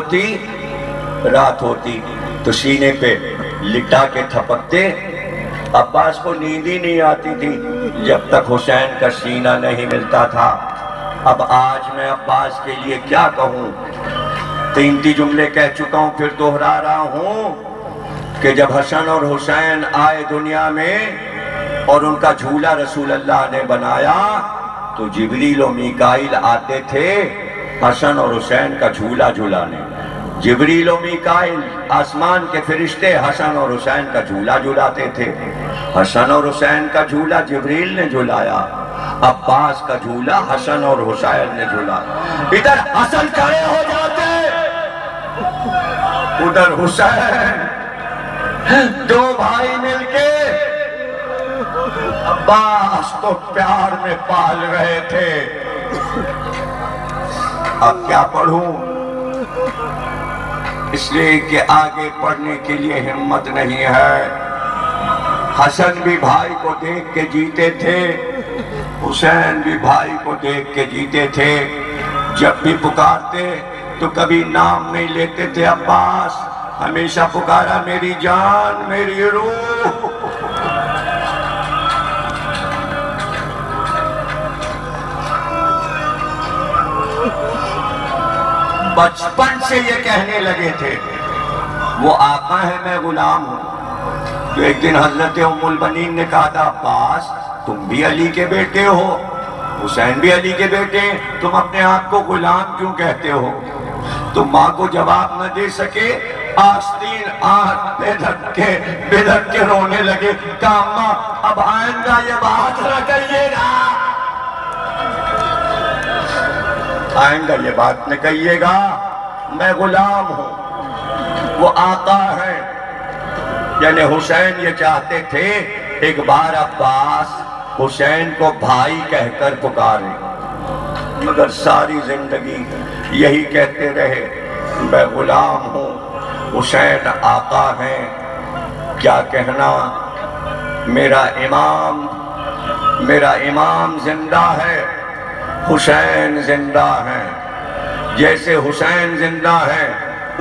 ہوتی رات ہوتی تو سینے پہ لٹا کے تھپکتے. عباس کو نیند ہی نہیں آتی تھی جب تک حسین کا سینہ نہیں ملتا تھا. اب آج میں عباس کے لیے کیا کہوں؟ 3 جملے کہہ چکا ہوں، پھر دوہرا رہا ہوں کہ جب حسن اور حسین آئے دنیا میں اور ان کا جھولا رسول اللہ نے بنایا تو جبریل و میکائیل آتے تھے حسن اور حسین کا جھولا جھولانے. جبریل و میکائیل آسمان کے فرشتے حسن اور حسین کا جھولا جھولاتے تھے. حسن اور حسین کا جھولا جبریل نے جھولایا، عباس کا جھولا حسن اور حسین نے جھولایا. ادھر حسن کھڑے ہو جاتے، ادھر حسین، 2 بھائی مل کے. عباس تو پیار میں پال رہے تھے. اب کیا پڑھوں؟ اس لیے کہ آگے پڑھنے کے لیے ہمت نہیں ہے. حسن بھی بھائی کو دیکھ کے جیتے تھے، حسین بھی بھائی کو دیکھ کے جیتے تھے. جب بھی پکارتے تو کبھی نام نہیں لیتے تھے عباس، ہمیشہ پکارا میری جان، میری روح. بچپن سے یہ کہنے لگے تھے وہ آقا ہے میں غلام ہوں. تو ایک دن حضرت ام البنین نے کہا تھا عباس تم بھی علی کے بیٹے ہو، حسین بھی علی کے بیٹے ہیں، تم اپنے آپ کو غلام کیوں کہتے ہو؟ تو ماں کو جواب نہ دے سکے، آستین آنکھ بدھک کے رونے لگے. کہا اماں اب آئندہ یہ بات نہ کہیے گا، آئندہ یہ بات نہ کہیے گا، میں غلام ہوں، وہ آقا ہے. یعنی حسین یہ چاہتے تھے ایک بار عباس حسین کو بھائی کہہ کر پکارے، مگر ساری زندگی یہی کہتے رہے میں غلام ہوں، حسین آقا ہیں. کیا کہنا، میرا امام زندہ ہے، حسین زندہ ہے. جیسے حسین زندہ ہے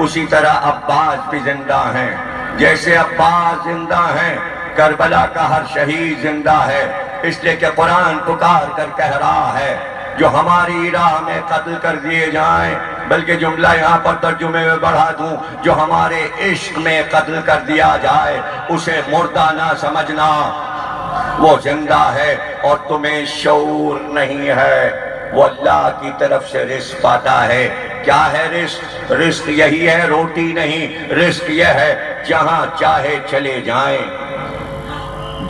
اسی طرح عباس بھی زندہ ہیں. جیسے عباس زندہ ہیں کربلا کا ہر شہید زندہ ہے. اس لیے کہ قرآن پکار کر کہہ رہا ہے جو ہماری راہ میں قتل کر دیے جائیں، بلکہ جملہ یہاں پر ترجمے میں بڑھا دوں، جو ہمارے عشق میں قتل کر دیا جائے اسے مردہ نہ سمجھنا، وہ زندہ ہے اور تمہیں شعور نہیں ہے. وہ اللہ کی طرف سے رزق پاتا ہے. کیا ہے رزق؟ رزق یہی ہے، روٹی نہیں. رزق یہ ہے جہاں چاہے چلے جائیں،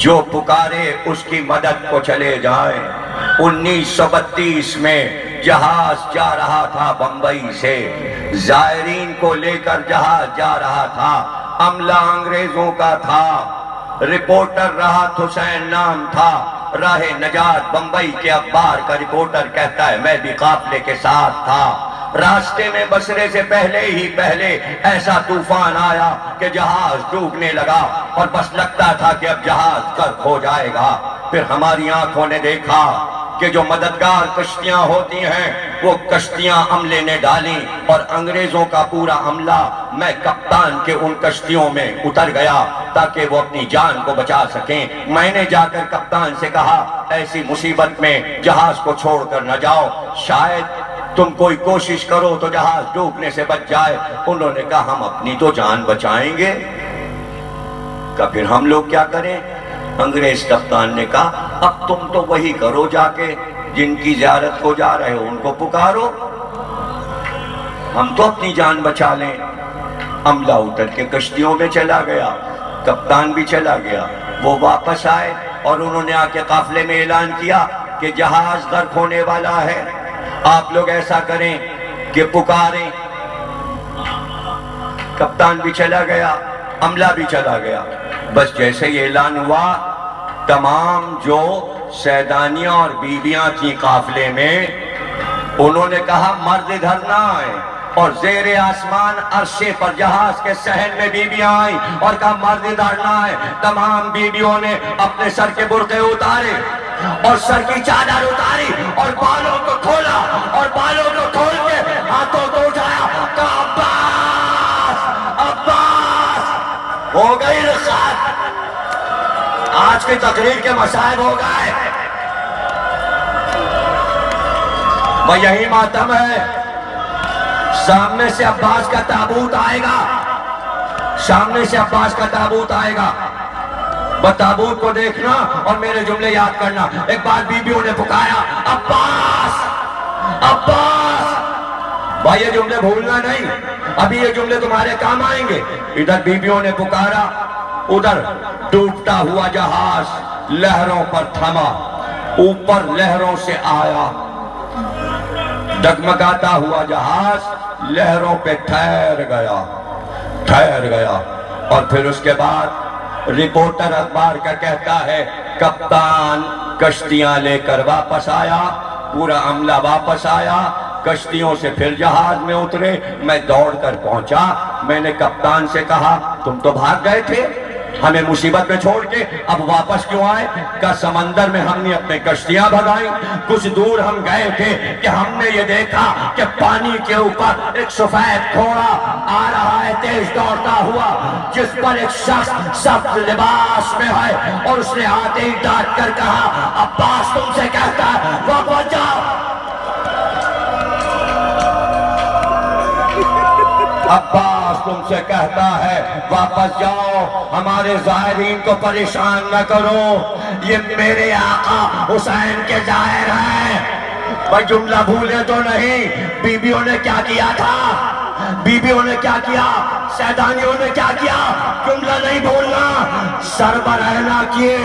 جو پکارے اس کی مدد کو چلے جائیں. 1932 میں جہاز جا رہا تھا بمبئی سے، زائرین کو لے کر جہاز جا رہا تھا. عملہ انگریزوں کا تھا، رپورٹر راحت حسین نام تھا. راہ نجات بمبئی کے اخبار کا رپورٹر کہتا ہے میں بھی قافلے کے ساتھ تھا. راستے میں بسرے سے پہلے ایسا طوفان آیا کہ جہاز ڈوبنے لگا اور بس لگتا تھا کہ اب جہاز غرق ہو جائے گا. پھر ہماری آنکھوں نے دیکھا کہ جو مددگار کشتیاں ہوتی ہیں وہ کشتیاں عملے نے ڈالیں اور انگریزوں کا پورا عملہ میں کپتان کے ان کشتیوں میں اتر گیا تاکہ وہ اپنی جان کو بچا سکیں. میں نے جا کر کپتان سے کہا ایسی مصیبت میں جہاز کو چھوڑ کر نہ جاؤ، شاید تم کوئی کوشش کرو تو جہاز ڈوبنے سے بچ جائے. انہوں نے کہا ہم اپنی تو جان بچائیں گے. کہا پھر ہم لوگ کیا کریں؟ انگریز کپتان نے کہا اب تم تو وہی کرو، جا کے جن کی زیارت کو جا رہے ہو ان کو پکارو، ہم تو اپنی جان بچا لیں. عملہ اتر کے کشتیوں میں چلا گیا، کپتان بھی چلا گیا. وہ واپس آئے اور انہوں نے آ کے قافلے میں اعلان کیا کہ جہاز غرق ہونے والا ہے، آپ لوگ ایسا کریں کہ پکاریں. کپتان بھی چلا گیا، عملہ بھی چلا گیا. بس جیسے یہ اعلان ہوا تمام جو سیدانیاں اور بیویاں تھیں قافلے میں انہوں نے کہا مرد ادھر نہ آئیں، اور زیر آسمان عرشے پر جہاز کے صحن میں بیویاں آئیں اور کہا مرد ادھر نہ آئیں. تمام بیویوں نے اپنے سر کے برقعے اتارے اور سر کی چادر اتاری اور بالوں کو کھولا اور بالوں کو کھول کے ہاتھوں کو اٹھایا. کہا ہو گئی رخصت، آج کی تقریر کے مصائب ہو گئے. وہ یہی ماتم ہے. سامنے سے عباس کا تابوت آئے گا، سامنے سے عباس کا تابوت آئے گا. وہ تابوت کو دیکھنا اور میرے جملے یاد کرنا. ایک بار بیویوں نے پکارا عباس عباس. بھائی یہ جملے بھولنا نہیں، ابھی یہ جملے تمہارے کام آئیں گے. ادھر بیویوں نے پکارا، ادھر ڈوبتا ہوا جہاز لہروں پر تھما، اوپر لہروں سے آیا. ڈگمگاتا ہوا جہاز لہروں پہ ٹھہر گیا. اور پھر اس کے بعد رپورٹر اخبار کا کہتا ہے کپتان کشتیاں لے کر واپس آیا، پورا عملہ واپس آیا. کشتیوں سے پھر جہاز میں اترے. میں دوڑ کر پہنچا، میں نے کپتان سے کہا تم تو بھاگ گئے تھے ہمیں مصیبت میں چھوڑ کے، اب واپس کیوں آئے؟ کہ سمندر میں ہم نے اپنے کشتیاں بھگائیں. کچھ دور ہم گئے تھے کہ ہم نے یہ دیکھا کہ پانی کے اوپر ایک سفید گھوڑا آ رہا ہے تیز دوڑتا ہوا، جس پر ایک شخص سبز لباس میں ہے. اور اس نے آتے ہی ڈانٹ کر کہا عباس تم سے کہتا ہے واپس جاؤ. عباس تم سے کہتا ہے واپس جاؤ، ہمارے زائرین کو پریشان نہ کرو، یہ میرے آقا حسین کے زائر ہیں. پر جملہ بھولے تو نہیں، بیویوں نے کیا کیا تھا، بیویوں نے کیا کیا، سیدانیوں نے کیا کیا، جملہ نہیں بھولنا. سر برہنہ کیے،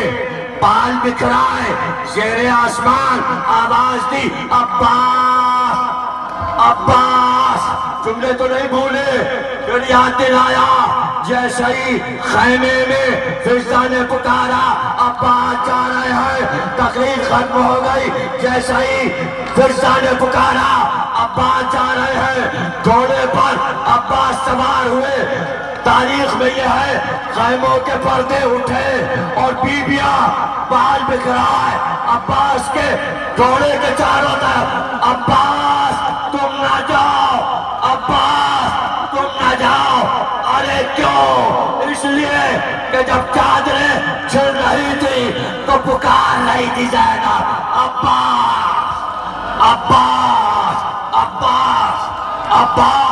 بال بکھرائے، زیر آسمان آواز دی عباس عباس. جملے تو نہیں بھولے، پھر یاد دلایا. جیسے ہی خیمے میں فرشتہ نے پکارا عباس جا رہے ہیں، تقریر ختم ہو گئی. جیسے ہی فرشتہ نے پکارا عباس جا رہے ہیں، گھوڑے پر عباس سوار ہوئے. تاریخ میں یہ ہے خیموں کے پردے اٹھے اور بیویاں بال بکھرائے عباس کے گھوڑے کے چاروں طرف عباس تم نہ جاؤ، عباس تم نہ جاؤ. ارے کیوں؟ اس لیے کہ جب چادریں چھڑ رہی تھی تو پکار رہی تھی زینب عباس عباس عباس عباس.